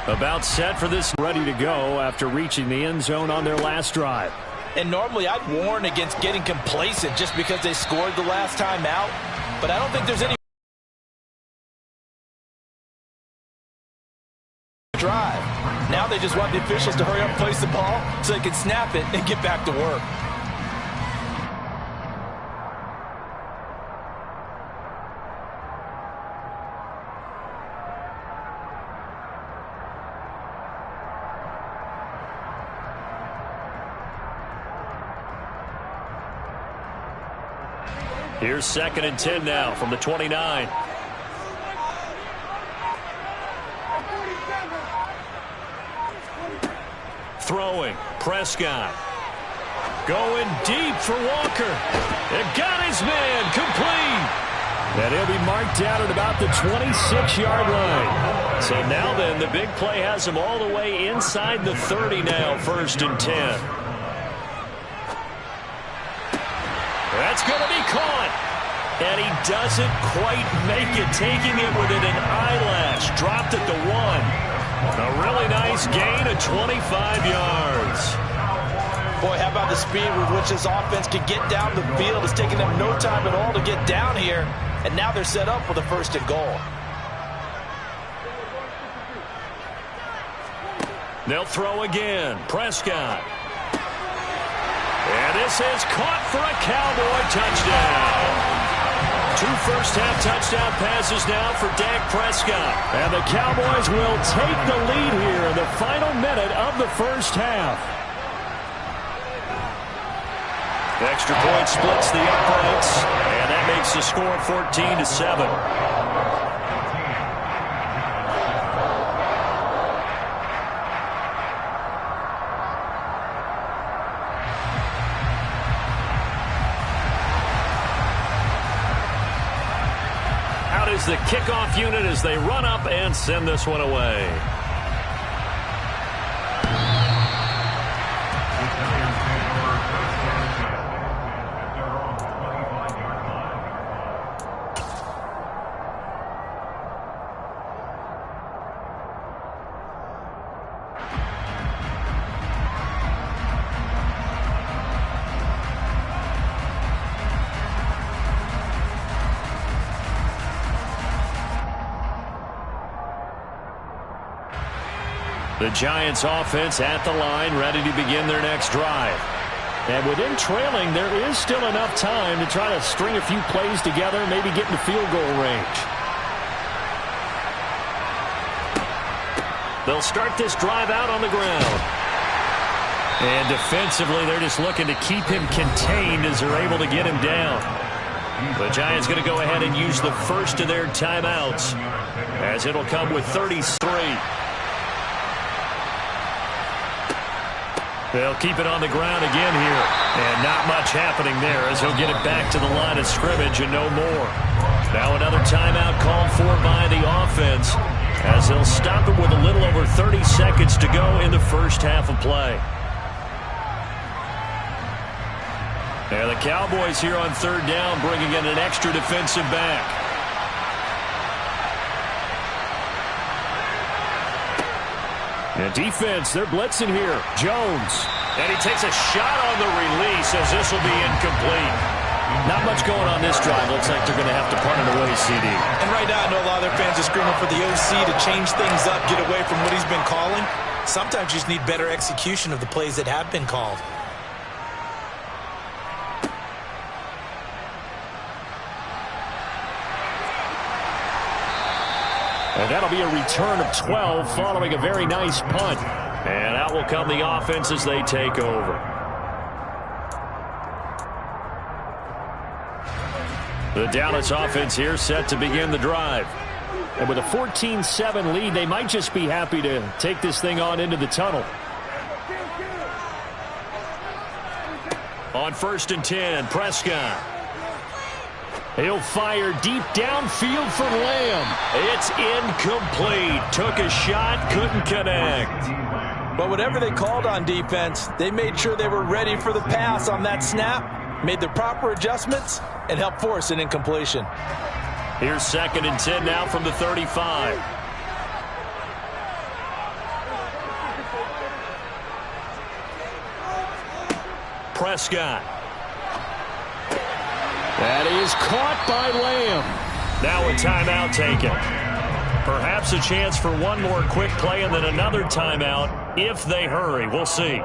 About set for this, ready to go after reaching the end zone on their last drive. And normally I'd warn against getting complacent just because they scored the last time out. But I don't think there's any drive. Now they just want the officials to hurry up and place the ball so they can snap it and get back to work. Here's 2nd and 10 now from the 29. Throwing, Prescott. Going deep for Walker. It got his man, complete. And he'll be marked down at about the 26-yard line. So now then, the big play has him all the way inside the 30 now, 1st and 10. That's going to be caught. And he doesn't quite make it, taking it within an eyelash. Dropped at the 1. A really nice gain of 25 yards. Boy, how about the speed with which this offense can get down the field? It's taking them no time at all to get down here. And now they're set up for the 1st and goal. They'll throw again. Prescott. And this is caught for a Cowboy touchdown. 2 first-half touchdown passes now for Dak Prescott. And the Cowboys will take the lead here in the final minute of the first half. The extra point splits the uprights, and that makes the score 14-7. Is the kickoff unit as they run up and send this one away. The Giants offense at the line, ready to begin their next drive. And within trailing, there is still enough time to try to string a few plays together, maybe get into field goal range. They'll start this drive out on the ground. And defensively, they're just looking to keep him contained as they're able to get him down. The Giants going to go ahead and use the first of their timeouts, as it'll come with 33. They'll keep it on the ground again here. And not much happening there as he'll get it back to the line of scrimmage and no more. Now another timeout called for by the offense as they'll stop it with a little over 30 seconds to go in the first half of play. And the Cowboys here on 3rd down bringing in an extra defensive back. And defense, they're blitzing here. Jones. And he takes a shot on the release as this will be incomplete. Not much going on this drive. Looks like they're going to have to punt it away, CD. And right now, I know a lot of their fans are screaming for the OC to change things up, get away from what he's been calling. Sometimes you just need better execution of the plays that have been called. And that'll be a return of 12 following a very nice punt. And out will come the offense as they take over. The Dallas offense here set to begin the drive. And with a 14-7 lead, they might just be happy to take this thing on into the tunnel. On 1st and 10, Prescott. He'll fire deep downfield for Lamb. It's incomplete. Took a shot, couldn't connect. But whatever they called on defense, they made sure they were ready for the pass on that snap, made the proper adjustments, and helped force an incompletion. Here's 2nd and 10 now from the 35. Prescott. That is caught by Lamb. Now a timeout taken. Perhaps a chance for one more quick play and then another timeout if they hurry. We'll see.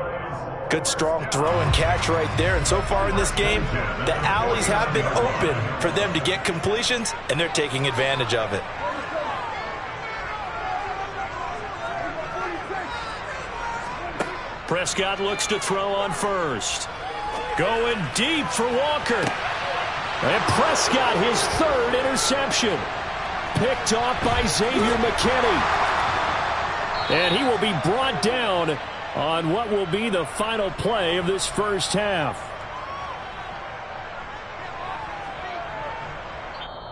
Good strong throw and catch right there. And so far in this game, the alleys have been open for them to get completions, and they're taking advantage of it. Prescott looks to throw on first. Going deep for Walker. And Prescott, his third interception. Picked off by Xavier McKinney. And he will be brought down on what will be the final play of this first half.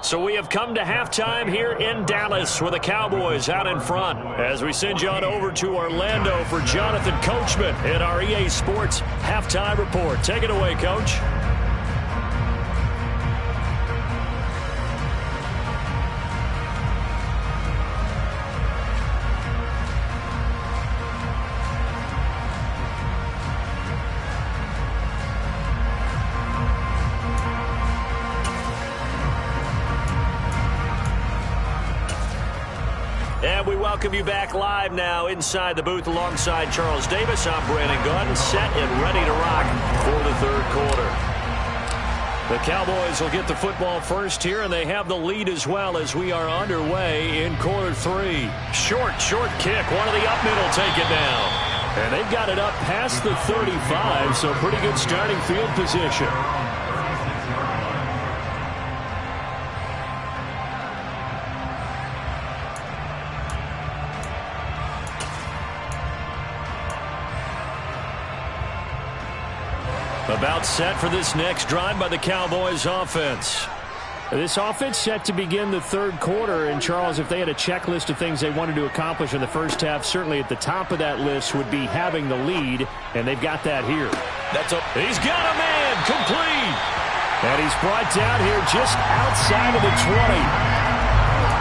So we have come to halftime here in Dallas with the Cowboys out in front. As we send you on over to Orlando for Jonathan Coachman in our EA Sports Halftime Report. Take it away, Coach. And we welcome you back live now inside the booth alongside Charles Davis. I'm Brandon Gunn, set and ready to rock for the third quarter. The Cowboys will get the football first here, and they have the lead as well as we are underway in quarter three. Short kick. One of the up middle take it down. And they've got it up past the 35, so pretty good starting field position. About set for this next drive by the Cowboys offense. This offense set to begin the third quarter. And, Charles, if they had a checklist of things they wanted to accomplish in the first half, certainly at the top of that list would be having the lead, and they've got that here. He's got a man, complete. And he's brought down here just outside of the 20.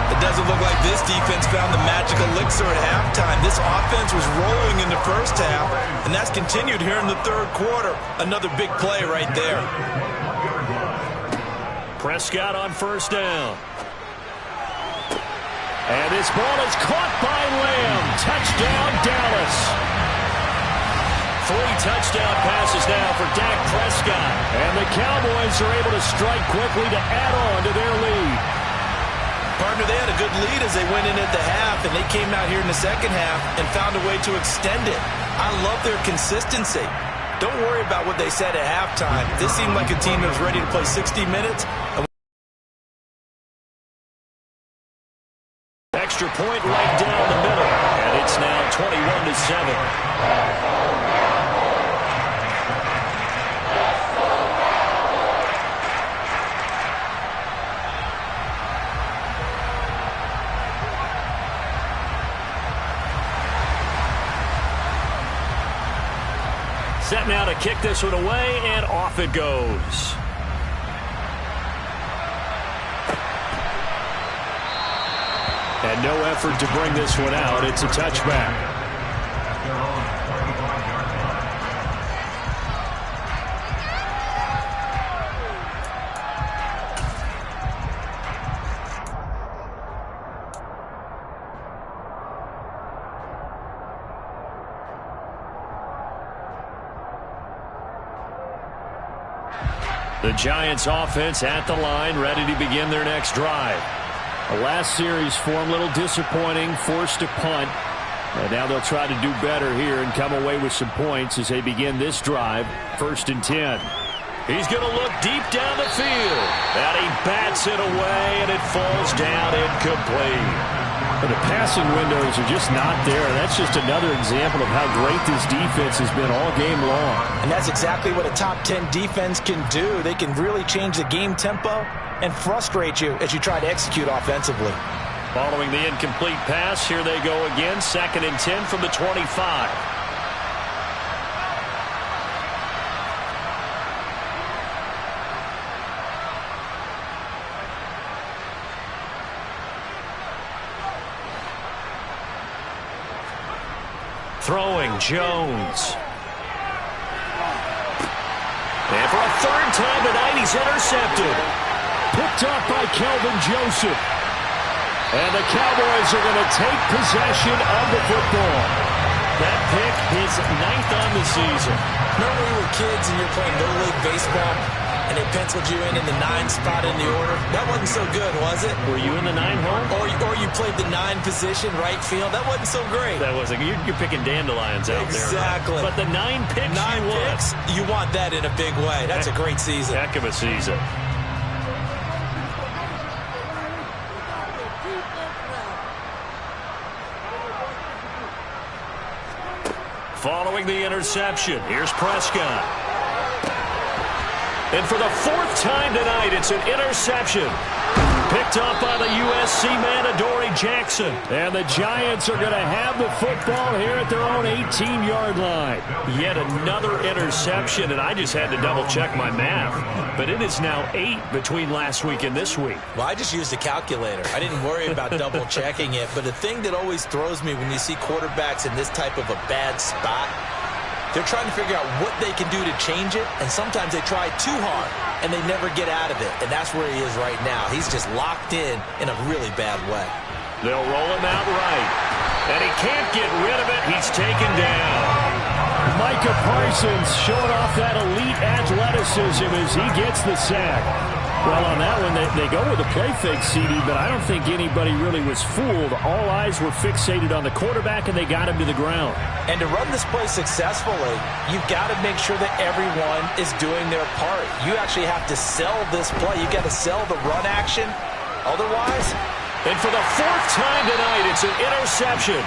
It doesn't look like this defense found the magic elixir at halftime. This offense was rolling in the first half, and that's continued here in the third quarter. Another big play right there. Prescott on first down. And this ball is caught by Lamb. Touchdown, Dallas. 3 touchdown passes now for Dak Prescott. And the Cowboys are able to strike quickly to add on to their lead. Partner, they had a good lead as they went in at the half, and they came out here in the second half and found a way to extend it. I love their consistency. Don't worry about what they said at halftime. This seemed like a team that was ready to play 60 minutes. Extra point right down the middle, and it's now 21-7. Set now to kick this one away, and off it goes. And no effort to bring this one out. It's a touchback. The Giants offense at the line, ready to begin their next drive. The last series for them, a little disappointing, forced to punt. And now they'll try to do better here and come away with some points as they begin this drive, 1st and 10. He's going to look deep down the field. And he bats it away, and it falls down incomplete. But the passing windows are just not there. That's just another example of how great this defense has been all game long. And that's exactly what a top 10 defense can do. They can really change the game tempo and frustrate you as you try to execute offensively. Following the incomplete pass, here they go again, 2nd and 10 from the 25. Throwing, Jones. a third time tonight, he's intercepted. Picked up by Kelvin Joseph. And the Cowboys are going to take possession of the football. That pick, his 9th on the season. Remember when we were kids and you're playing Little League Baseball and they penciled you in the 9 spot in the order? That wasn't so good, was it? Were you in the 9 hole? Or you played the 9 position, right field? That wasn't so great. That wasn't. You're picking dandelions out there. Exactly. But the 9 picks 9 picks, you want that in a big way. That's a great season. Heck of a season. Following the interception, here's Prescott. And for the 4th time tonight, it's an interception. Picked up by the USC man, Adoree Jackson. And the Giants are going to have the football here at their own 18-yard line. Yet another interception, and I just had to double-check my math. But it is now 8 between last week and this week. Well, I just used a calculator. I didn't worry about double-checking it. But the thing that always throws me when you see quarterbacks in this type of a bad spot, they're trying to figure out what they can do to change it, and sometimes they try too hard, and they never get out of it. And that's where he is right now. He's just locked in a really bad way. They'll roll him out right, and he can't get rid of it. He's taken down. Micah Parsons showing off that elite athleticism as he gets the sack. Well, on that one, they go with a play fake, CD, but I don't think anybody really was fooled. All eyes were fixated on the quarterback, and they got him to the ground. And to run this play successfully, you've got to make sure that everyone is doing their part. You actually have to sell this play. You've got to sell the run action. Otherwise, and for the 4th time tonight, it's an interception.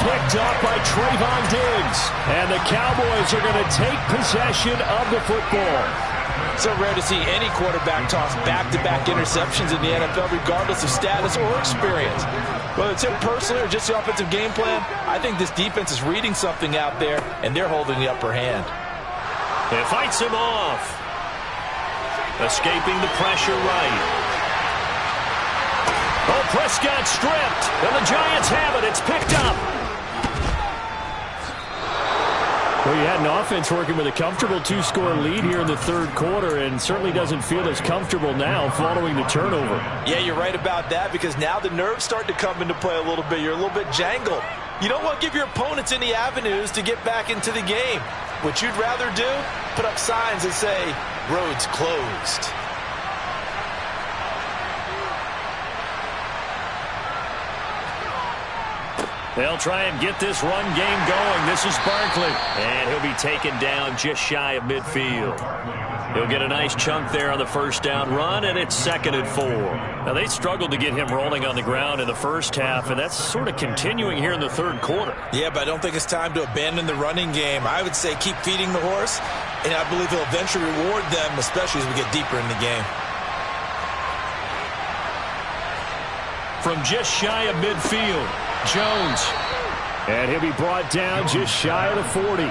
Picked up by Trayvon Diggs. And the Cowboys are going to take possession of the football. So rare to see any quarterback toss back-to-back interceptions in the NFL, regardless of status or experience. Whether it's him personally or just the offensive game plan, I think this defense is reading something out there, and they're holding the upper hand. It fights him off. Escaping the pressure right. Oh, Prescott stripped, and the Giants have it. It's picked up. Well, you had an offense working with a comfortable 2-score lead here in the 3rd quarter, and certainly doesn't feel as comfortable now following the turnover. Yeah, you're right about that, because now the nerves start to come into play a little bit. You're a little bit jangled. You don't want to give your opponents any avenues to get back into the game. What you'd rather do, put up signs that say, roads closed. They'll try and get this run game going. This is Barkley. And he'll be taken down just shy of midfield. He'll get a nice chunk there on the 1st down run, and it's 2nd and 4. Now, they struggled to get him rolling on the ground in the 1st half, and that's sort of continuing here in the 3rd quarter. Yeah, but I don't think it's time to abandon the running game. I would say keep feeding the horse, and I believe he'll eventually reward them, especially as we get deeper in the game. From just shy of midfield, Jones. And he'll be brought down just shy of the 40.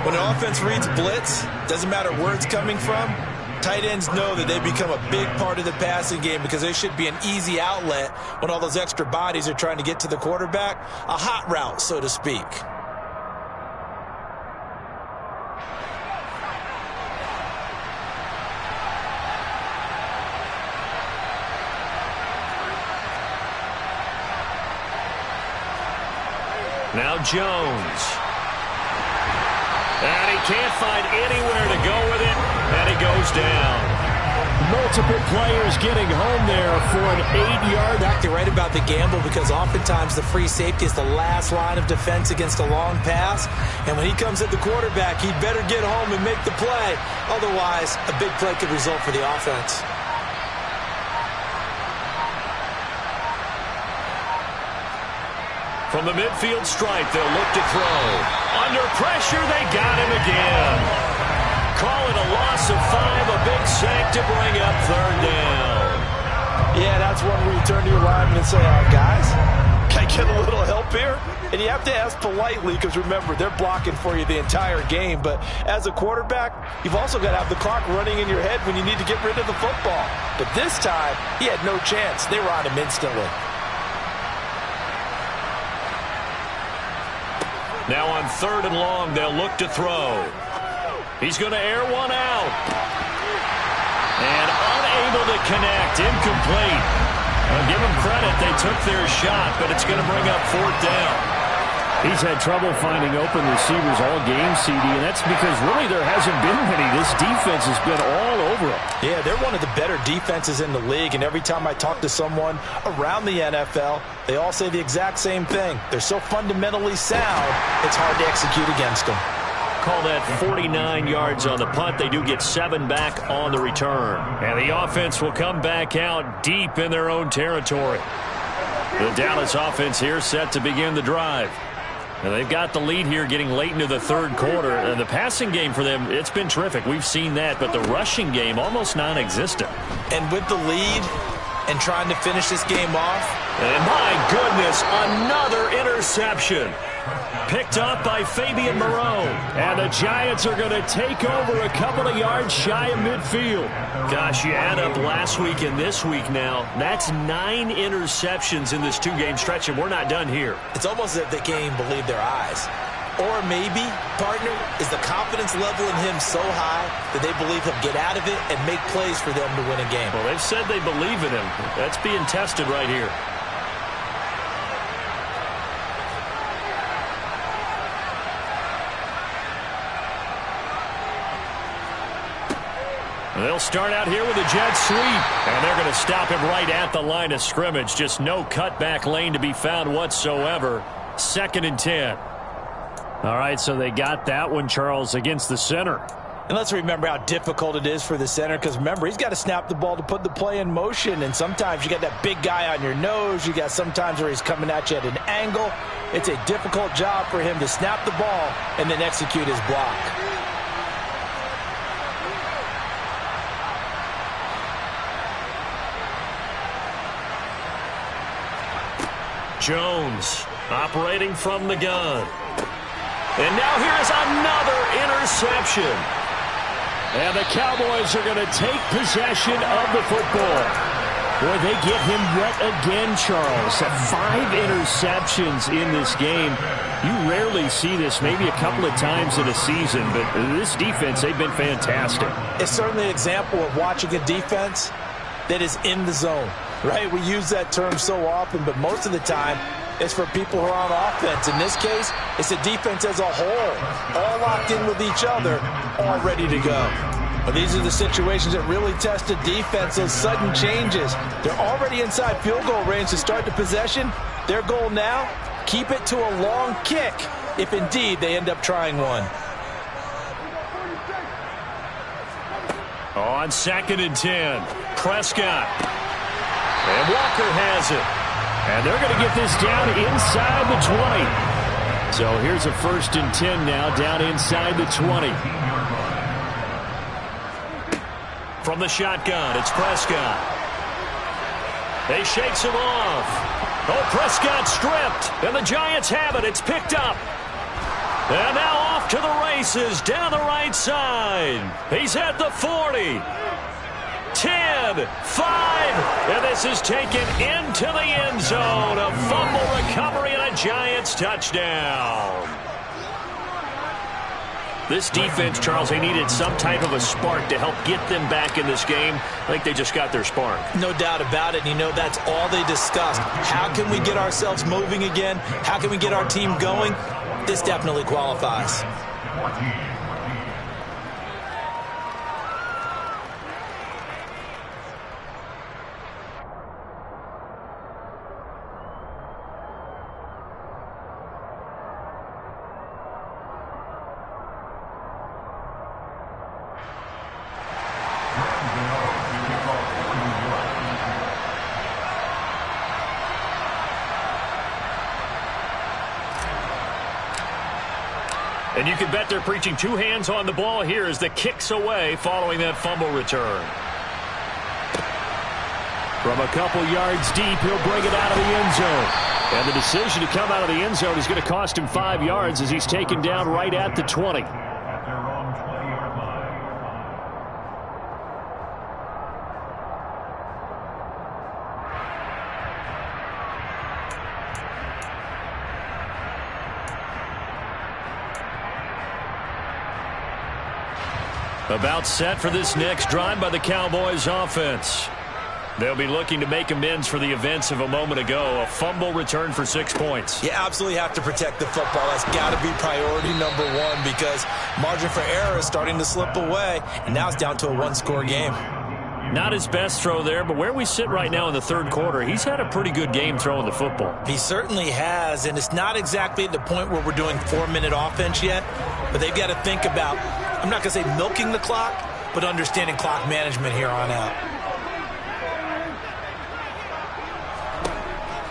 When an offense reads blitz, doesn't matter where it's coming from, tight ends know that they become a big part of the passing game because they should be an easy outlet when all those extra bodies are trying to get to the quarterback. A hot route, so to speak. Now Jones. And he can't find anywhere to go with it, and he goes down. Multiple players getting home there for an 8-yard. Exactly right about the gamble, because oftentimes the free safety is the last line of defense against a long pass. And when he comes at the quarterback, he'd better get home and make the play. Otherwise, a big play could result for the offense. From the midfield stripe, they'll look to throw. Under pressure, they got him again. Call it a loss of 5, a big sack to bring up 3rd down. Yeah, that's one where you turn to your lineman and say, guys, can I get a little help here? And you have to ask politely, because remember, they're blocking for you the entire game. But as a quarterback, you've also got to have the clock running in your head when you need to get rid of the football. But this time, he had no chance. They were on him instantly. Now on 3rd and long, they'll look to throw. He's going to air one out. And unable to connect. Incomplete. I'll give them credit. They took their shot, but it's going to bring up 4th down. He's had trouble finding open receivers all game, CD, and that's because really there hasn't been many. This defense has been all over them. Yeah, they're one of the better defenses in the league, and every time I talk to someone around the NFL, they all say the exact same thing. They're so fundamentally sound, it's hard to execute against them. Call that 49 yards on the punt. They do get 7 back on the return. And the offense will come back out deep in their own territory. The Dallas offense here set to begin the drive. And they've got the lead here getting late into the 3rd quarter. And the passing game for them, it's been terrific. We've seen that. But the rushing game, almost non-existent. And with the lead and trying to finish this game off. And my goodness, another interception. Picked up by Fabian Moreau. And the Giants are going to take over a couple of yards shy of midfield. Gosh, you add up last week and this week now. That's 9 interceptions in this 2-game stretch, and we're not done here. It's almost as if they can't even believe their eyes. Or maybe, partner, is the confidence level in him so high that they believe he'll get out of it and make plays for them to win a game. Well, they've said they believe in him. That's being tested right here. They'll start out here with a jet sweep. And they're going to stop him right at the line of scrimmage. Just no cutback lane to be found whatsoever. 2nd and 10. All right, so they got that one, Charles, against the center. And let's remember how difficult it is for the center, because remember, he's got to snap the ball to put the play in motion. And sometimes you got that big guy on your nose. You got sometimes where he's coming at you at an angle. It's a difficult job for him to snap the ball and then execute his block. Jones operating from the gun. And now here's another interception. And the Cowboys are going to take possession of the football. Boy, they get him yet again, Charles. 5 interceptions in this game. You rarely see this, maybe a couple of times in a season, but this defense, they've been fantastic. It's certainly an example of watching a defense that is in the zone, right? We use that term so often, but most of the time, it's for people who are on offense. In this case, it's the defense as a whole, all locked in with each other, all ready to go. But these are the situations that really test the defense, those sudden changes. They're already inside field goal range to start the possession. Their goal now, keep it to a long kick, if indeed they end up trying one. On 2nd and 10, Prescott. And Walker has it. And they're going to get this down inside the 20. So here's a 1st and 10 now, down inside the 20. From the shotgun, it's Prescott. He shakes him off. Oh, Prescott stripped, and the Giants have it. It's picked up. And now off to the races, down the right side. He's at the 40. 10, 5, and this is taken into the end zone. A fumble recovery and a Giants touchdown. This defense, Charles, they needed some type of a spark to help get them back in this game. I think they just got their spark. No doubt about it. And you know, that's all they discussed. How can we get ourselves moving again? How can we get our team going? This definitely qualifies. And you can bet they're preaching 2 hands on the ball here as the kick's away following that fumble return. From a couple yards deep, he'll bring it out of the end zone. And the decision to come out of the end zone is going to cost him 5 yards as he's taken down right at the 20. About set for this next drive by the Cowboys offense. They'll be looking to make amends for the events of a moment ago. A fumble return for 6 points. You absolutely have to protect the football. That's got to be priority number one because margin for error is starting to slip away, and now it's down to a one-score game. Not his best throw there, but where we sit right now in the third quarter, he's had a pretty good game throwing the football. He certainly has, and it's not exactly at the point where we're doing 4-minute offense yet, but they've got to think about, I'm not going to say milking the clock, but understanding clock management here on out.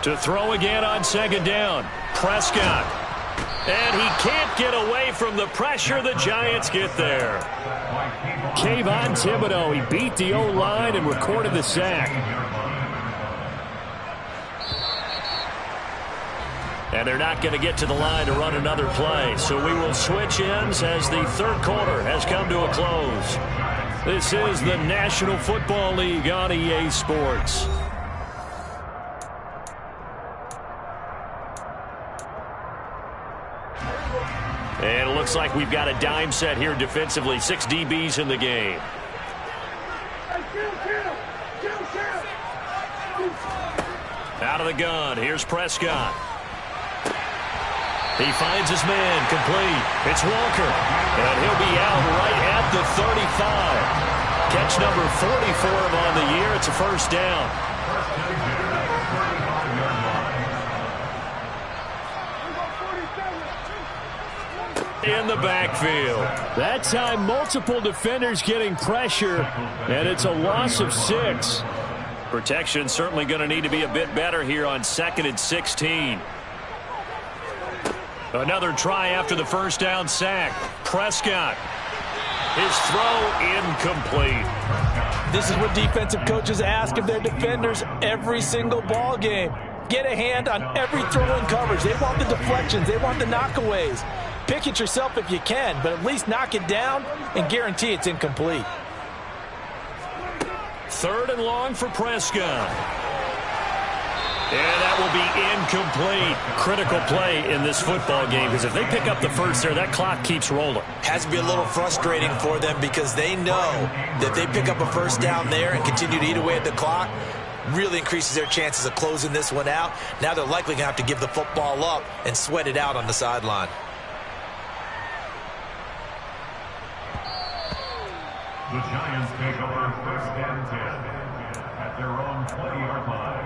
To throw again on second down, Prescott. And he can't get away from the pressure. The Giants get there. Kayvon Thibodeau, he beat the O-line and recorded the sack. And they're not going to get to the line to run another play. So we will switch ends as the third quarter has come to a close. This is the National Football League on EA Sports. And it looks like we've got a dime set here defensively. 6 DBs in the game. Out of the gun. Here's Prescott. He finds his man. Complete. It's Walker. And he'll be out right at the 35. Catch number 40 for him on the year. It's a first down. In the backfield. That time, multiple defenders getting pressure, and it's a loss of 6. Protection certainly going to need to be a bit better here on 2nd and 16. Another try after the first down sack. Prescott. His throw incomplete. This is what defensive coaches ask of their defenders every single ball game. Get a hand on every throw in coverage. They want the deflections. They want the knockaways. Pick it yourself if you can, but at least knock it down and guarantee it's incomplete. 3rd and long for Prescott. And that will be incomplete. Critical play in this football game because if they pick up the first there, that clock keeps rolling. Has to be a little frustrating for them because they know that they pick up a first down there and continue to eat away at the clock, really increases their chances of closing this one out. Now they're likely going to have to give the football up and sweat it out on the sideline. The Giants take over 1st and 10 at their own 20-yard line.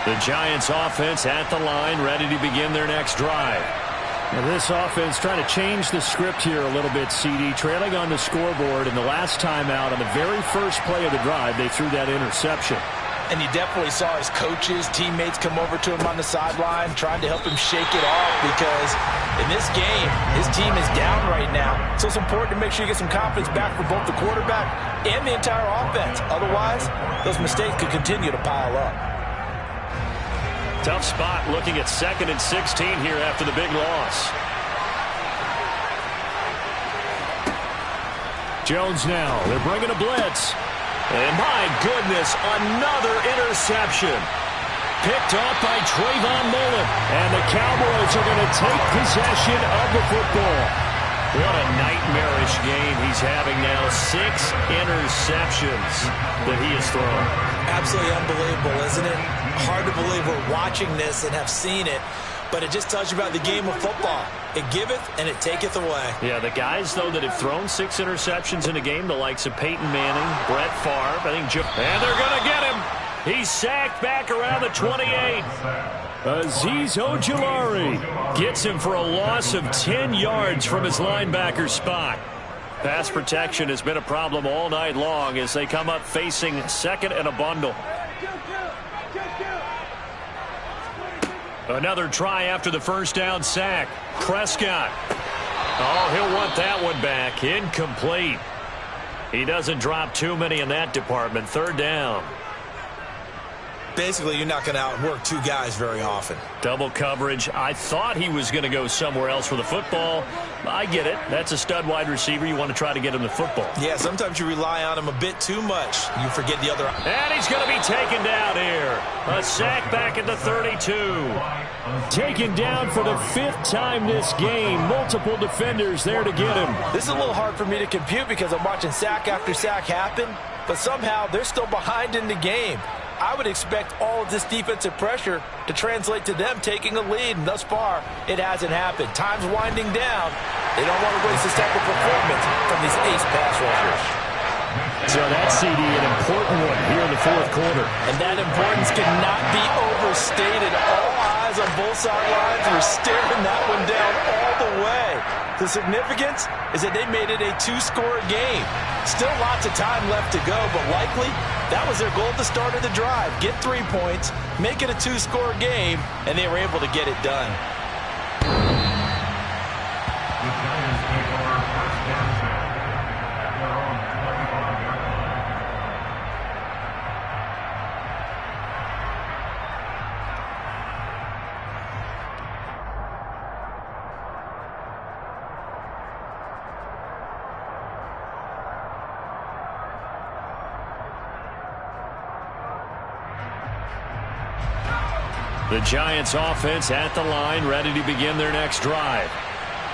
The Giants offense at the line, ready to begin their next drive. Now this offense trying to change the script here a little bit, CD. Trailing on the scoreboard, and the last time out on the very first play of the drive, they threw that interception. And you definitely saw his coaches, teammates come over to him on the sideline, trying to help him shake it off because in this game, his team is down right now. So it's important to make sure you get some confidence back for both the quarterback and the entire offense. Otherwise, those mistakes could continue to pile up. Tough spot looking at 2nd and 16 here after the big loss. Jones now. They're bringing a blitz. And my goodness, another interception. Picked off by Trayvon Mullen. And the Cowboys are going to take possession of the football. What a nightmarish game he's having now. 6 interceptions that he has thrown. Absolutely unbelievable, isn't it? Hard to believe we're watching this and have seen it. But it just tells you about the game of football. It giveth and it taketh away. Yeah, the guys, though, that have thrown 6 interceptions in a game, the likes of Peyton Manning, Brett Favre, and they're going to get him. He's sacked back around the 28. Azeez Ojulari gets him for a loss of 10 yards from his linebacker spot. Pass protection has been a problem all night long as they come up facing 2nd and a bundle. Another try after the first down sack. Prescott. Oh, he'll want that one back. Incomplete. He doesn't drop too many in that department. 3rd down. Basically, you're not going to outwork two guys very often. Double coverage. I thought he was going to go somewhere else for the football. I get it. That's a stud wide receiver. You want to try to get him the football. Yeah, sometimes you rely on him a bit too much. You forget the other. And he's going to be taken down here. A sack back at the 32. Taken down for the 5th time this game. Multiple defenders there to get him. This is a little hard for me to compute because I'm watching sack after sack happen, but somehow they're still behind in the game. I would expect all of this defensive pressure to translate to them taking a lead, and thus far, it hasn't happened. Time's winding down. They don't want to waste this type of performance from these ace pass rushers. So that CD, an important one here in the 4th quarter. And that importance cannot be overstated. All eyes on both sidelines were staring that one down all the way. The significance is that they made it a 2-score game. Still lots of time left to go, but likely that was their goal at the start of the drive. Get 3 points, make it a 2-score game, and they were able to get it done. The Giants take over first and 10 at their own 25-yard line. The Giants offense at the line, ready to begin their next drive.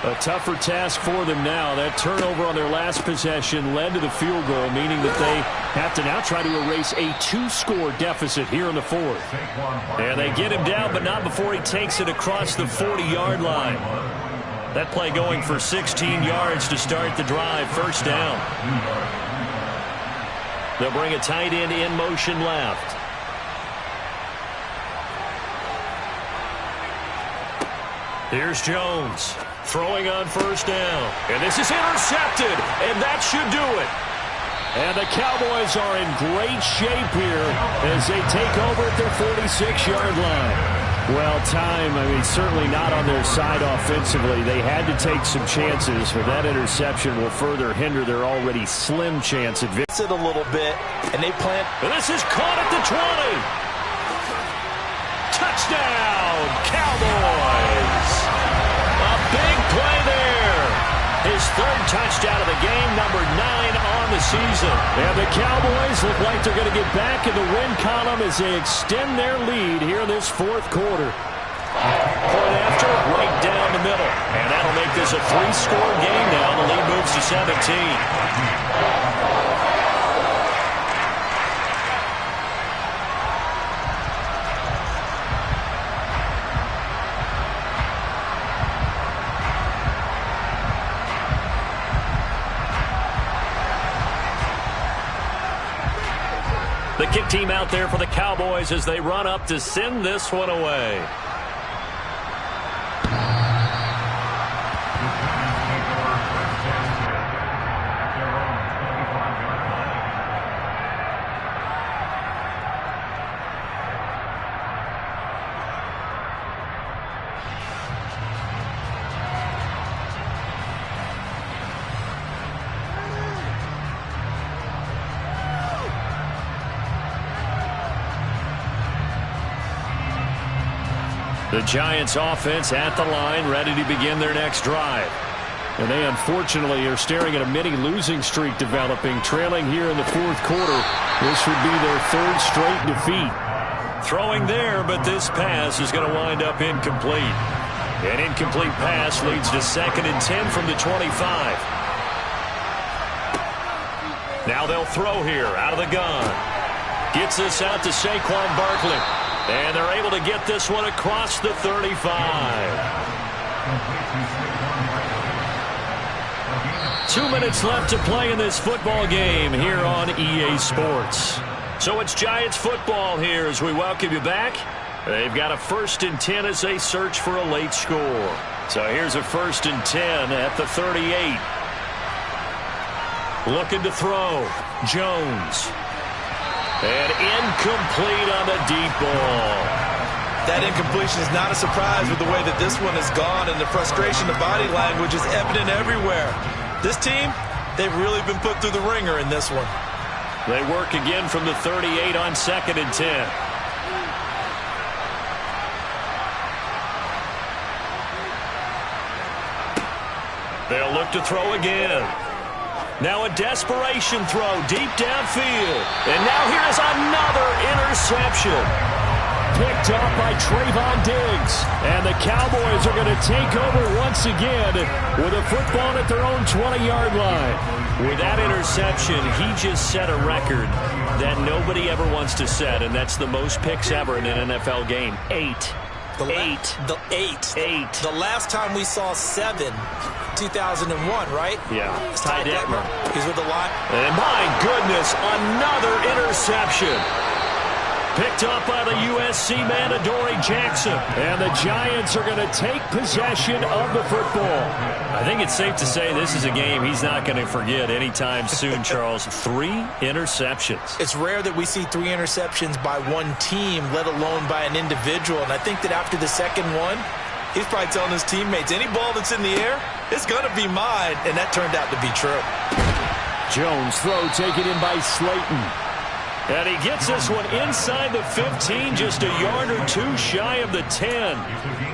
A tougher task for them now. That turnover on their last possession led to the field goal, meaning that they have to now try to erase a 2-score deficit here in the 4th. And they get him down, but not before he takes it across the 40-yard line. That play going for 16 yards to start the drive. First down. They'll bring a tight end in motion left. Here's Jones throwing on first down. And this is intercepted, and that should do it. And the Cowboys are in great shape here as they take over at their 46-yard line. Well, certainly not on their side offensively. They had to take some chances, but that interception will further hinder their already slim chance at victory. It a little bit, and they plant. And this is caught at the 20. Touchdown, Cowboys. A big play there. His 3rd touchdown of the game, number 9 on the season. And the Cowboys look like they're going to get back in the win column as they extend their lead here in this 4th quarter. Point after, right down the middle. And that'll make this a 3-score game now. The lead moves to 17. The kick team out there for the Cowboys as they run up to send this one away. The Giants offense at the line, ready to begin their next drive. And they unfortunately are staring at a mini losing streak developing, trailing here in the 4th quarter. This would be their 3rd straight defeat. Throwing there, but this pass is going to wind up incomplete. An incomplete pass leads to 2nd and 10 from the 25. Now they'll throw here out of the gun. Gets this out to Saquon Barkley. And they're able to get this one across the 35. 2 minutes left to play in this football game here on EA Sports. So it's Giants football here as we welcome you back. They've got a 1st and 10 as they search for a late score. So here's a 1st and 10 at the 38. Looking to throw. Jones. And incomplete on the deep ball. That incompletion is not a surprise with the way that this one has gone, and the frustration, the body language is evident everywhere. This team, they've really been put through the ringer in this one. They work again from the 38 on 2nd and 10. They'll look to throw again. Now a desperation throw deep downfield. And now here's another interception. Picked up by Trayvon Diggs. And the Cowboys are going to take over once again with a football at their own 20-yard line. With that interception, he just set a record that nobody ever wants to set, and that's the most picks ever in an NFL game. 8. The last time we saw 7, 2001, right? Yeah. It's Ty Detmer. He's with the line. And my goodness, another interception. Picked up by the USC man, Adoree Jackson. And the Giants are going to take possession of the football. I think it's safe to say this is a game he's not going to forget anytime soon, Charles. 3 interceptions. It's rare that we see 3 interceptions by one team, let alone by an individual. And I think that after the second one, he's probably telling his teammates, any ball that's in the air, it's going to be mine. And that turned out to be true. Jones throw taken in by Slayton. And he gets this one inside the 15, just a yard or 2 shy of the 10.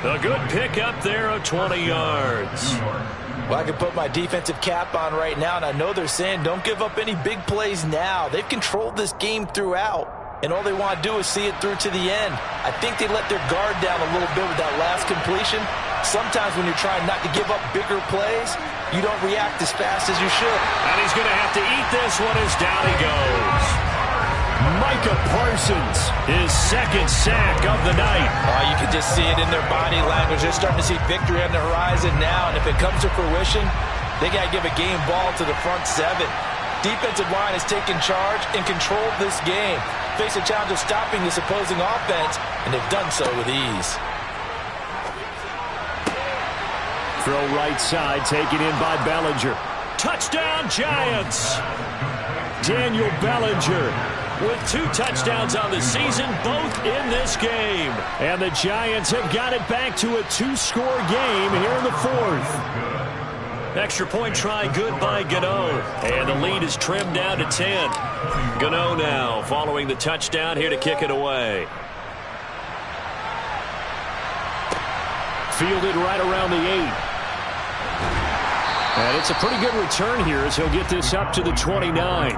A good pickup there of 20 yards. Well, I can put my defensive cap on right now, and I know they're saying don't give up any big plays now. They've controlled this game throughout, and all they want to do is see it through to the end. I think they let their guard down a little bit with that last completion. Sometimes when you're trying not to give up bigger plays, you don't react as fast as you should. And he's going to have to eat this one as down he goes. Micah Parsons, his second sack of the night. Oh, you can just see it in their body language. They're starting to see victory on the horizon now, and if it comes to fruition, they got to give a game ball to the front 7. Defensive line has taken charge and controlled this game. Face a challenge of stopping this opposing offense, and they've done so with ease. Throw right side, taken in by Bellinger. Touchdown, Giants! Daniel Bellinger with 2 touchdowns on the season, both in this game. And the Giants have got it back to a 2-score game here in the 4th. Extra point try good by Gano. And the lead is trimmed down to 10. Gano now following the touchdown here to kick it away. Fielded right around the 8. And it's a pretty good return here as he'll get this up to the 29.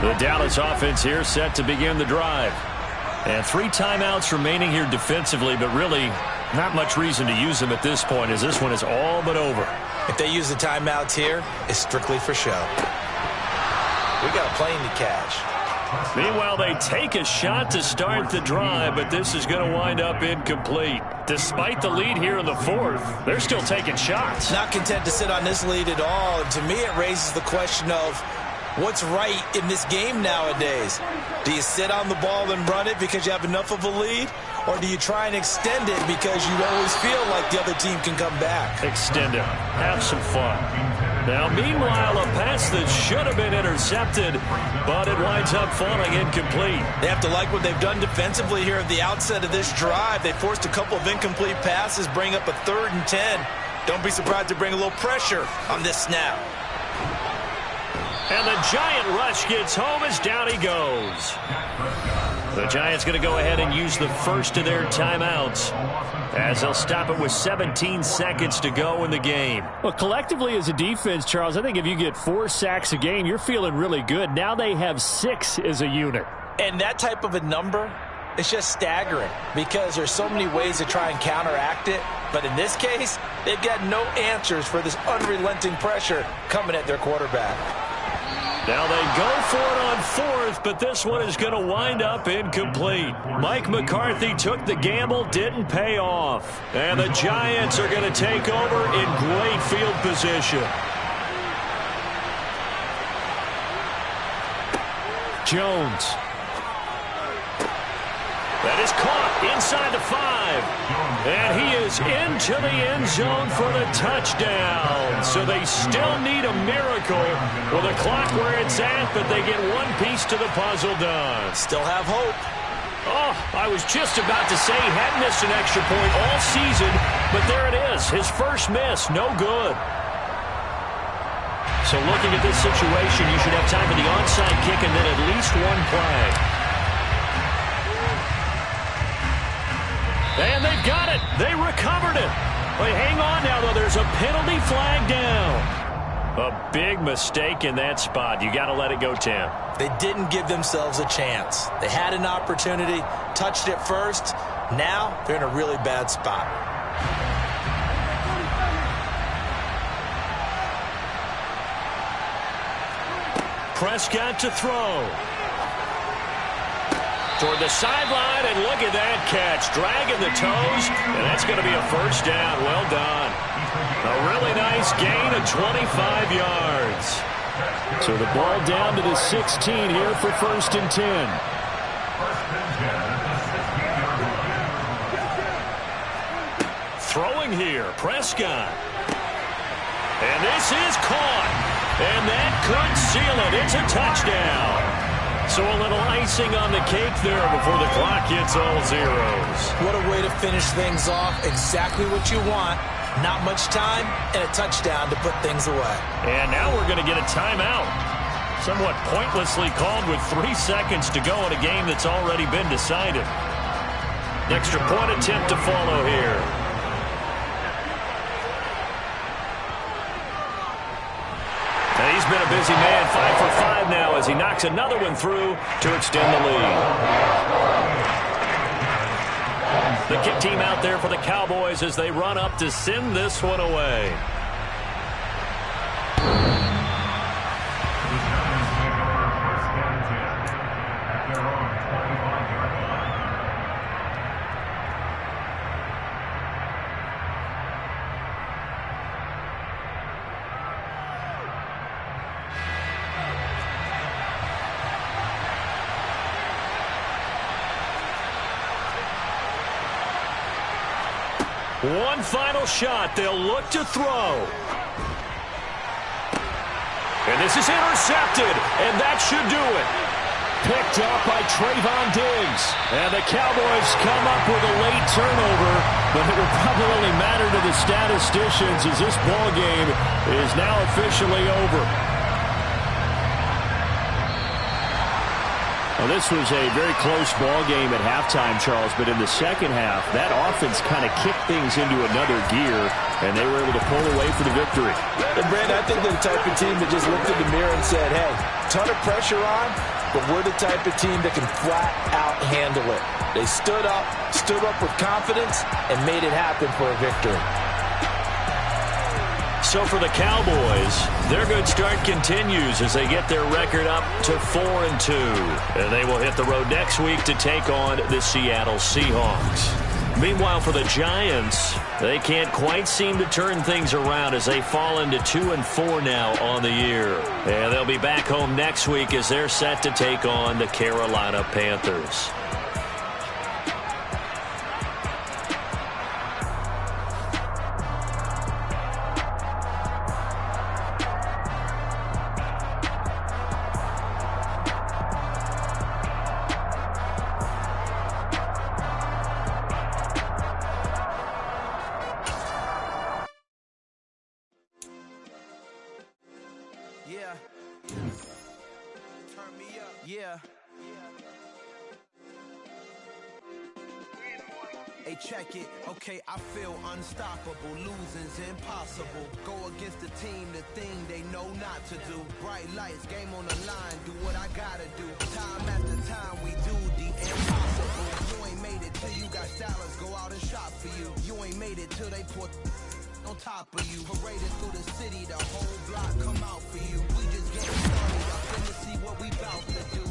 The Dallas offense here set to begin the drive. And 3 timeouts remaining here defensively, but really not much reason to use them at this point as this one is all but over. If they use the timeouts here, it's strictly for show. We got a plane to catch. Meanwhile, they take a shot to start the drive, but this is going to wind up incomplete. Despite the lead here in the 4th, they're still taking shots. Not content to sit on this lead at all. And to me, it raises the question of what's right in this game nowadays. Do you sit on the ball and run it because you have enough of a lead? Or do you try and extend it because you always feel like the other team can come back? Extend it. Have some fun. Now, meanwhile, a pass that should have been intercepted, but it winds up falling incomplete. They have to like what they've done defensively here at the outset of this drive. They forced a couple of incomplete passes, bring up a 3rd and 10. Don't be surprised to bring a little pressure on this snap. And the Giant rush gets home as down he goes. The Giants going to go ahead and use the first of their timeouts as they'll stop it with 17 seconds to go in the game. Well, collectively as a defense, Charles, I think if you get 4 sacks a game, you're feeling really good. Now they have 6 as a unit. And that type of a number, it's just staggering because there's so many ways to try and counteract it. But in this case, they've got no answers for this unrelenting pressure coming at their quarterback. Now they go for it on 4th, but this one is going to wind up incomplete. Mike McCarthy took the gamble, didn't pay off. And the Giants are going to take over in great field position. Jones. That is caught inside the 5. And he is into the end zone for the touchdown. So they still need a miracle with the clock where it's at, but they get one piece to the puzzle done. Still have hope. Oh, I was just about to say he hadn't missed an extra point all season, but there it is. His first miss, no good. So looking at this situation, you should have time for the onside kick and then at least one play. And they've got it. They recovered it. But hang on now, though. There's a penalty flag down. A big mistake in that spot. You got to let it go, Tim. They didn't give themselves a chance. They had an opportunity, touched it first. Now they're in a really bad spot. Prescott to throw. Toward the sideline, and look at that catch. Dragging the toes, and that's going to be a first down. Well done. A really nice gain of 25 yards. So the ball down to the 16 here for 1st and 10. Throwing here, Prescott. And this is caught. And that could seal it. It's a touchdown. So a little icing on the cake there before the clock hits all zeros. What a way to finish things off. Exactly what you want. Not much time and a touchdown to put things away. And now we're going to get a timeout. Somewhat pointlessly called with 3 seconds to go in a game that's already been decided. Extra point attempt to follow here. And he's been a busy man, 5 for 5 now as he knocks another one through to extend the lead. The kick team out there for the Cowboys as they run up to send this one away. One final shot. They'll look to throw. And this is intercepted, and that should do it. Picked up by Trayvon Diggs. And the Cowboys come up with a late turnover, but it will probably only matter to the statisticians as this ball game is now officially over. Well, this was a very close ball game at halftime, Charles, but in the second half, that offense kind of kicked things into another gear, and they were able to pull away for the victory. And, Brandon, I think they're the type of team that just looked in the mirror and said, hey, ton of pressure on, but we're the type of team that can flat out handle it. They stood up with confidence, and made it happen for a victory. So for the Cowboys, their good start continues as they get their record up to 4-2. And they will hit the road next week to take on the Seattle Seahawks. Meanwhile, for the Giants, they can't quite seem to turn things around as they fall into 2-4 now on the year. And they'll be back home next week as they're set to take on the Carolina Panthers. Yeah. Turn me up. Yeah. Hey, check it. Okay, I feel unstoppable. Losing's impossible. Go against the team, the thing they know not to do. Bright lights, game on the line. Do what I gotta do. Time after time, we do the impossible. You ain't made it till you got salads. Go out and shop for you. You ain't made it till they put on top of you. Paraded through the city, the whole block come out for you. We just getting started. Y'all finna see what we bout to do.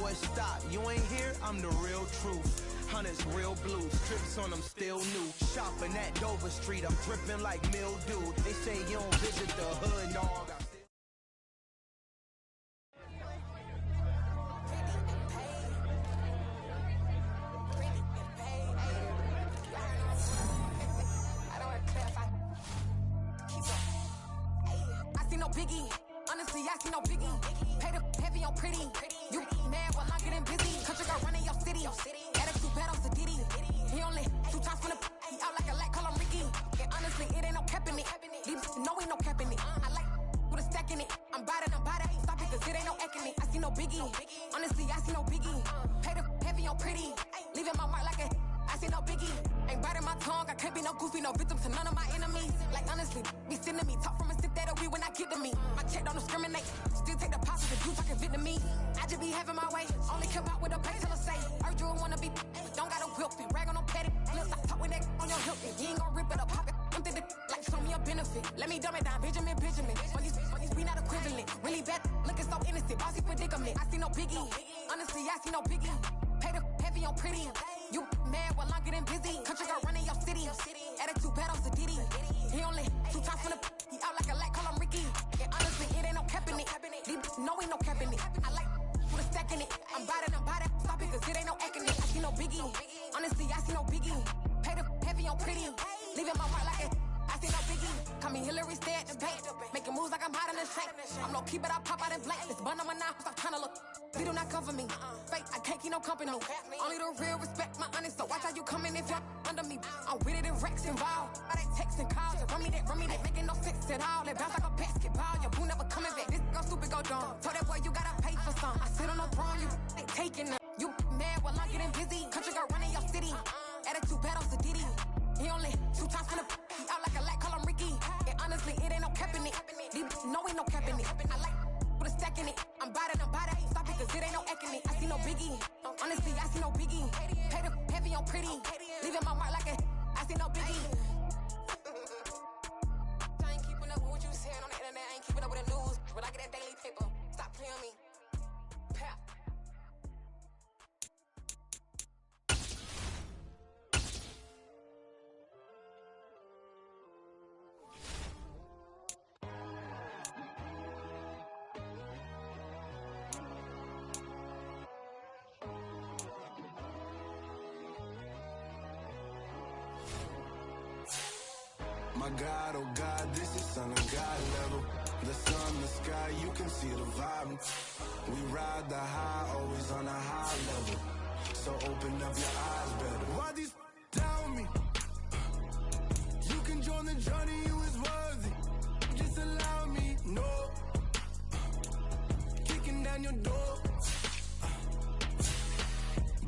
Boy, stop. You ain't here? I'm the real truth. Hunters real blue, strips on them still new. Shopping at Dover Street, I'm dripping like mildew. They say you don't visit the hood, dog. I see no biggie. Honestly, I see no biggie. Pay the heavy on pretty. You mad while I'm getting busy. Country girl running your city. Attitude bad on Sadidi. He only 2 times from the he out like a lack, call him Ricky. And honestly, it ain't no cap in it. These know ain't no cap in it. I like with a stack in it. me. I see no biggie. Honestly, I see no biggie. Pay the heavy on pretty. Leaving my mark like a. I see no biggie. Ain't biting my tongue. I can't be no goofy, no victim to none of my enemies. Like honestly, be sending me. Talk from a sip that a weed when I get to me. My check don't discriminate. Still take the positive. You talking Vietnamese. I just be having my way. Only care about what the pay till I say. Urge you wanna be. Don't gotta whip it. Rag on no petty. Let's stop talking that on your hip. You ain't gon' rip it up. Pop it. I'm thinking like show me a benefit. Let me dumb it down. Benjamin. We not equivalent. Really bad. Looking so innocent. Bossy predicament. I see no biggie. Honestly, I see no biggie. Pay the heavy on pretty. You mad while I'm getting busy. Country girl running your city. Attitude bad off the Diddy. He only 2 times from the. He out like a light. Call him Ricky. And honestly, it ain't no cap in it. No, ain't no cap in it. I like put a stack in it. I'm bout it. Stop it, cause it ain't no acting it. I see no biggie. Honestly, I see no biggie. Pay the heavy on pretty. Leaving my mark like a. I see no biggie. Call me Hillary, stay at the bank. Making moves like I'm hot in the shank. I'm low key, but I pop out in blank. This bun on my knife, stop trying to look. They do not cover me. Fake, I can't keep no company. Only the real respect my honest. So watch how you coming if you're under me. I'm with it in Rex involved. I they texting calls. Run me that. Making no sense at all. They bounce like a basketball. Your boo never coming back. This go stupid, go dumb. Told that boy you gotta pay for some. I sit on no throne, you ain't taking them. You mad while I'm getting busy. Country girl running your city. Attitude bad off the Diddy. He only 2 times from the. He out like a light. Call him Ricky. And honestly, it ain't no cap in it. No, ain't no cap in it. I like put a stack in it. I'm bout it. Stop it, cause it ain't no acting it. I see no biggie. Honestly, I see no biggie. Pay the heavy on pretty. Leaving my mark like a. I see no biggie. I ain't keeping up with what you saying on the internet. I ain't keeping up with the news. But I get that daily paper. Stop playing me. Pap. My God, oh God, this is Son of God level. The sun, the sky, you can see the vibe. We ride the high, always on a high level. So open up your eyes better. Why these down me? You can join the journey, you is worthy. Just allow me, no. Kicking down your door.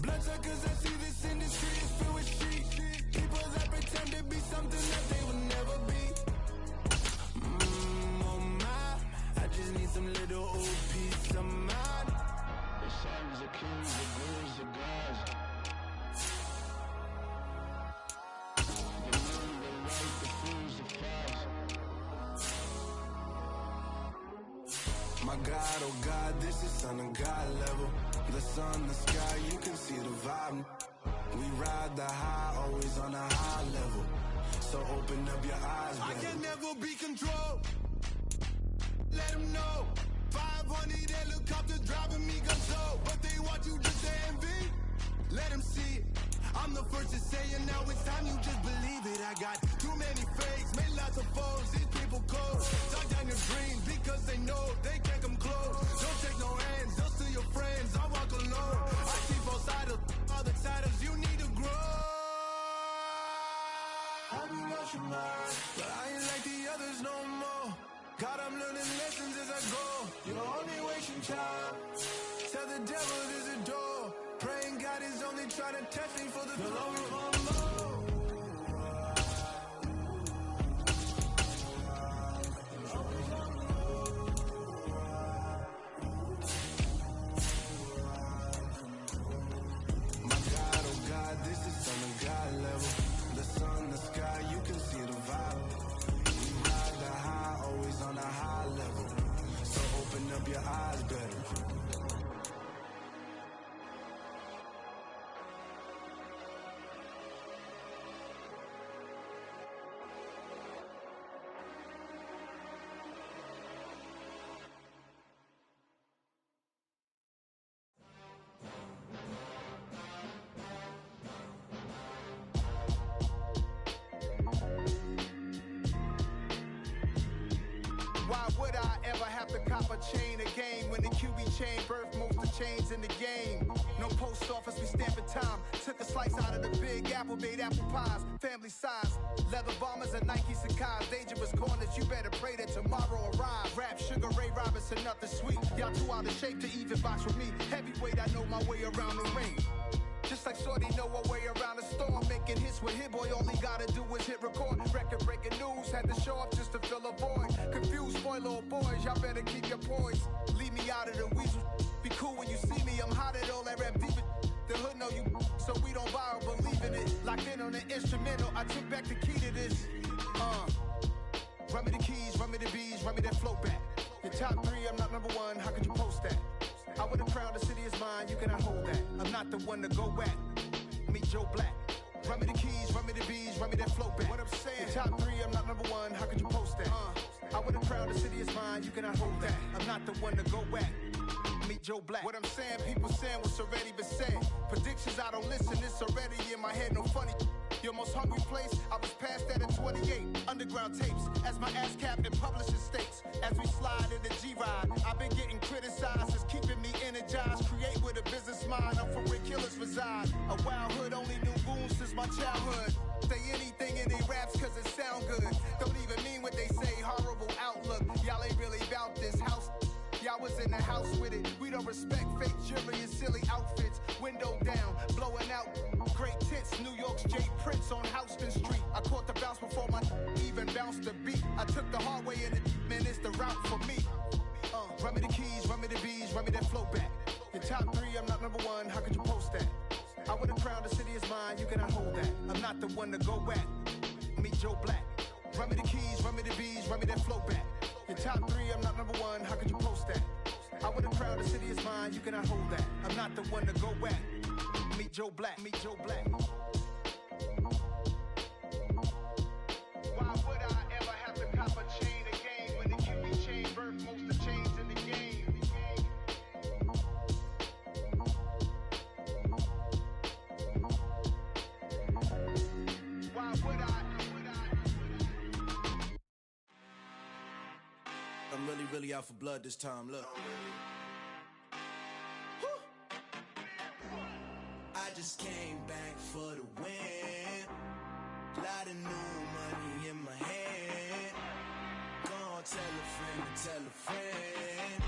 Bloodsuckers, I see this industry is filled with shit. People that pretend to be something that they will never be. Oh my, I just need some little old peace of mind. The sons are kings, the boys are gods. The men, the right, the fools, the fast. My God, oh God, this is Son of God level. The sun, the sky, you can see the vibe. We ride the high, always on a high level. So open up your eyes, baby. I can never be controlled. Let them know. 500 helicopters driving me gunso. But they want you just to envy. Let them see it. I'm the first to say it, now it's time you just believe it. I got too many fakes, made lots of foes. These people cold. Talk down your dreams because they know they can't come close. Don't take no hands, they'll steal your friends. I walk alone. I keep both sides of all the titles you need to grow. Have you lost your mind? But I ain't like the others no more. God, I'm learning lessons as I go. You're only wasting time. Tell the devil there's a door. Praying God is only trying to test me for the glory of Allah. My God, oh God, this is Son of God level. The sun, the sky, you can see the vibe. We ride the high, always on a high level. So open up your eyes better. Why would I ever have to cop a chain again when the QB chain birth most of chains in the game. No post office, we stamping time. Took a slice out of the big apple, made apple pies. Family size, leather bombers and Nike Sacai's. Dangerous corners, you better pray that tomorrow arrives. Rap, Sugar Ray Robinson, nothing sweet. Y'all too out of shape to even box with me. Heavyweight, I know my way around the ring. Just like Shorty know her way around the storm. Making hits with Hit Boy, all he gotta do is hit record. Record-breaking news, had to show up just to fill a void. Confused, spoiled little boys, y'all better keep your poise. Leave me out of the weasel. Be cool when you see me, I'm hot at all that rap deep. The hood know you, so we don't borrow, believe in it. Locked in on the instrumental, I took back the key to this. Run me the keys, run me the bees, run me that flow back. Your top 3, I'm not number 1, how could you post that? I would have crowned the city is mine, you cannot hold that. I'm not the one to go back. Meet Joe Black. Run me the keys, run me the bees, run me that flow back. What I'm saying, your top 3, I'm not number 1, how could you post that? I would have crowned the city is mine, you cannot hold that. I'm not the one to go back. Meet Joe Black. What I'm saying, people saying what's already been said. Predictions, I don't listen, it's already in my head, no funny. Your most hungry place, I was past that at 28. Underground tapes, as my ass cap in publishing states. As we slide in the G-Ride, I've been getting criticized, it's keeping me energized. Create with a business mind, I'm from where killers reside. A wild hood, only knew goons since my childhood. Say anything in they raps cause it sound good. Don't even mean what they say, horrible outlook. Y'all ain't really about this house. Y'all was in the house with it. We don't respect fake jewelry and silly outfits. Window down, blowing out great tits. New York's J. Prince on Houston Street. I caught the bounce before my even bounced the beat. I took the hard way and it, man, it's the route for me. Run me the keys, run me the bees, run me that flow back. Your top 3, I'm not number 1, how could you post that? I would have crowned the city is mine, you cannot hold that. I'm not the one to go back. Meet Joe Black. Run me the keys, run me the bees, run me that flow back. Your top 3, I'm not number 1, how could you post that? I would have crowned the city is mine, you cannot hold that. I'm not the one to go back. Meet Joe Black, meet Joe Black. Why would I ever have to cop a chain again when the QB chain birth most of the chains in the game? Why would I? I'm really out for blood this time, look. I just came back for the win. Lot of new money in my hand. Gonna tell a friend to tell a friend.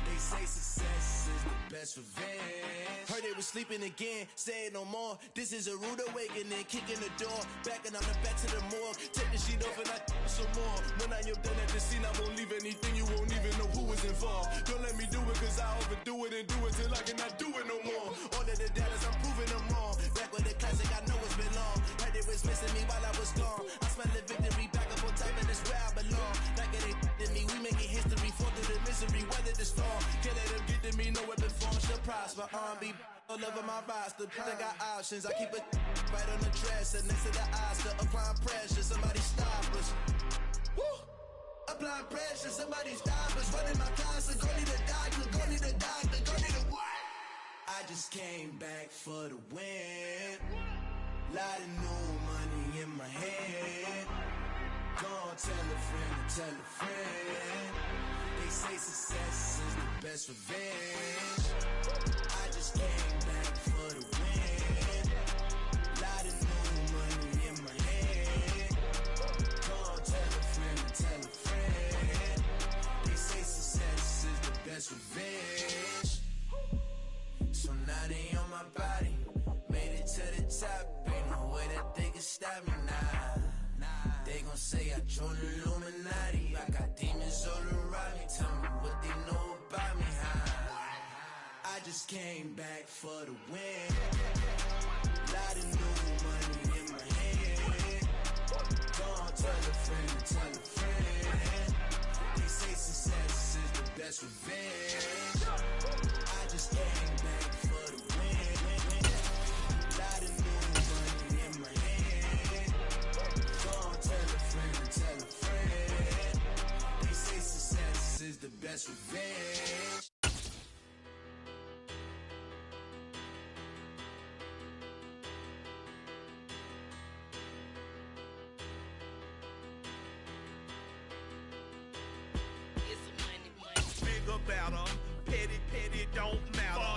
They say success is the best revenge. Heard they was sleeping again, say it no more. This is a rude awakening, kicking the door. Backing on the back to the morgue. Take the sheet off and I some more. When I am done at the scene, I won't leave anything. You won't even know who was involved. Don't let me do it cause I overdo it and do it till I cannot do it no more. All of the doubters, I'm proving them wrong. Back with the classic, I know it's been long. Heard they was missing me while I was gone. I smell the victory back up on top and it's where I belong. Like it ain't to me, we making history. Fall through the misery, weather the storm. Can't let them get to me, no weapon form should prosper. R&B all over my roster, I got options. I keep it right on the dresser, next to the Oscar. Applying pressure, somebody stop us. Woo! Applying pressure, somebody stop us. Running my closet, go need a doctor, go need a doctor, go need a what? I just came back for the win. Lot of new money in my hand. Gonna tell a friend to tell a friend. They say success is the best revenge. I just came back for the win. Lot of new money in my hand. Gonna tell a friend to tell a friend. They say success is the best revenge. So now they on my body. Made it to the top. Ain't no way that they can stop me now. They gon' say I joined the Illuminati. I got demons all around me. Tell me what they know about me, huh? I just came back for the win. Lot of new money in my hand. Gonna tell a friend to tell a friend. They say success is the best revenge. I just came back for the win. Lot of new money in my hand. Gonna tell a friend to tell a friend. They say success is the best revenge. Big about 'em, petty, don't matter.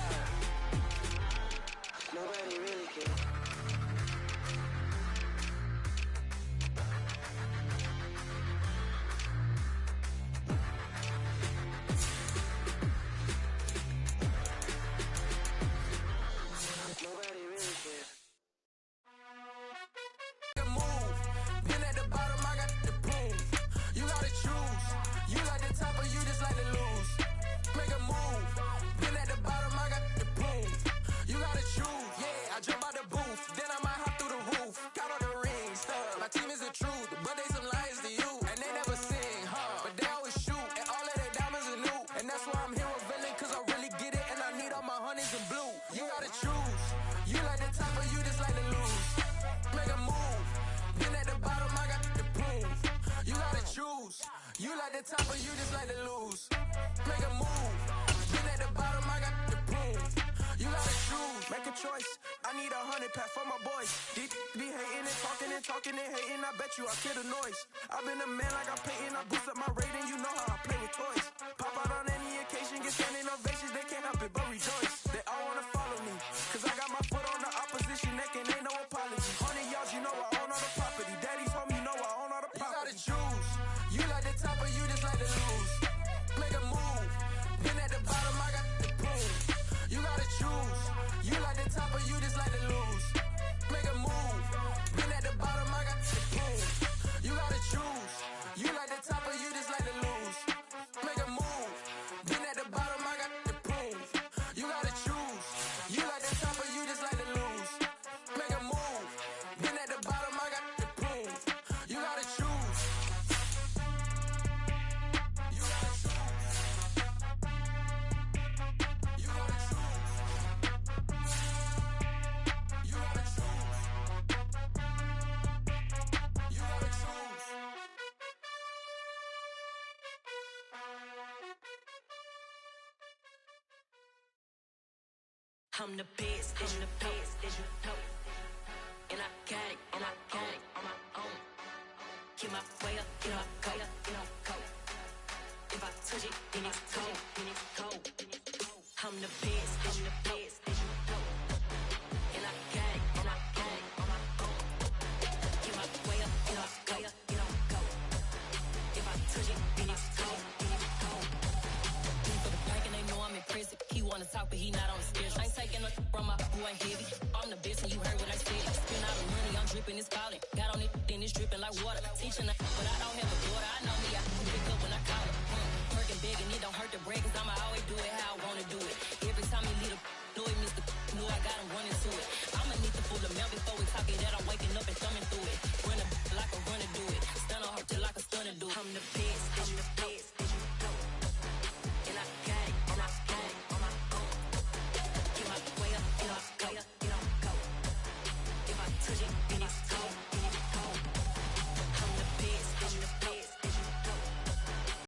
You like the top or you just like to lose? Make a move. Been at the bottom, I got the prove. You gotta choose, make a choice. I need 100 pack for my boys. These be hating and talking and hating. I bet you I kill the noise. I've been a man like I'm Peyton. I boost up my rating, you know how I play with toys. Pop out on any occasion, get standing ovations. They can't help it but rejoice. They all wanna follow me, cause I got my foot on the opposition neck and ain't no apology. 100 yards, you know I own all the property. Daddy's home, you know I own all the property. You gotta choose. You like the top or you just like to lose? Make a move. Been at the bottom, I got the prove. You gotta choose. You like the top or you just like to lose? Make a move. Been at the bottom, I got the prove. You gotta choose. You like the top or you just like to lose? Make a move. Been at the bottom, I got the prove. You gotta choose. You like the top or you just like to lose? Make a move. Been at the bottom, I got the prove. You gotta choose. You gotta choose. You gotta choose. You gotta choose. You gotta choose. I'm the best, as you know. And I got it on my own. Get my way up, get my go. If I touch it, then it's cold. I'm the best, as you know. And I got it on my own. Get my way up, get my go. If I touch it, then it's cold. For the pack and they know I'm impressive. He wanna talk, but he not on the schedule. I ain't taking a from my boy heavy. I'm the best and you heard what I said. Spend all the money, I'm dripping, it's falling. Got on it, then it's dripping like water. Teaching, but I don't have a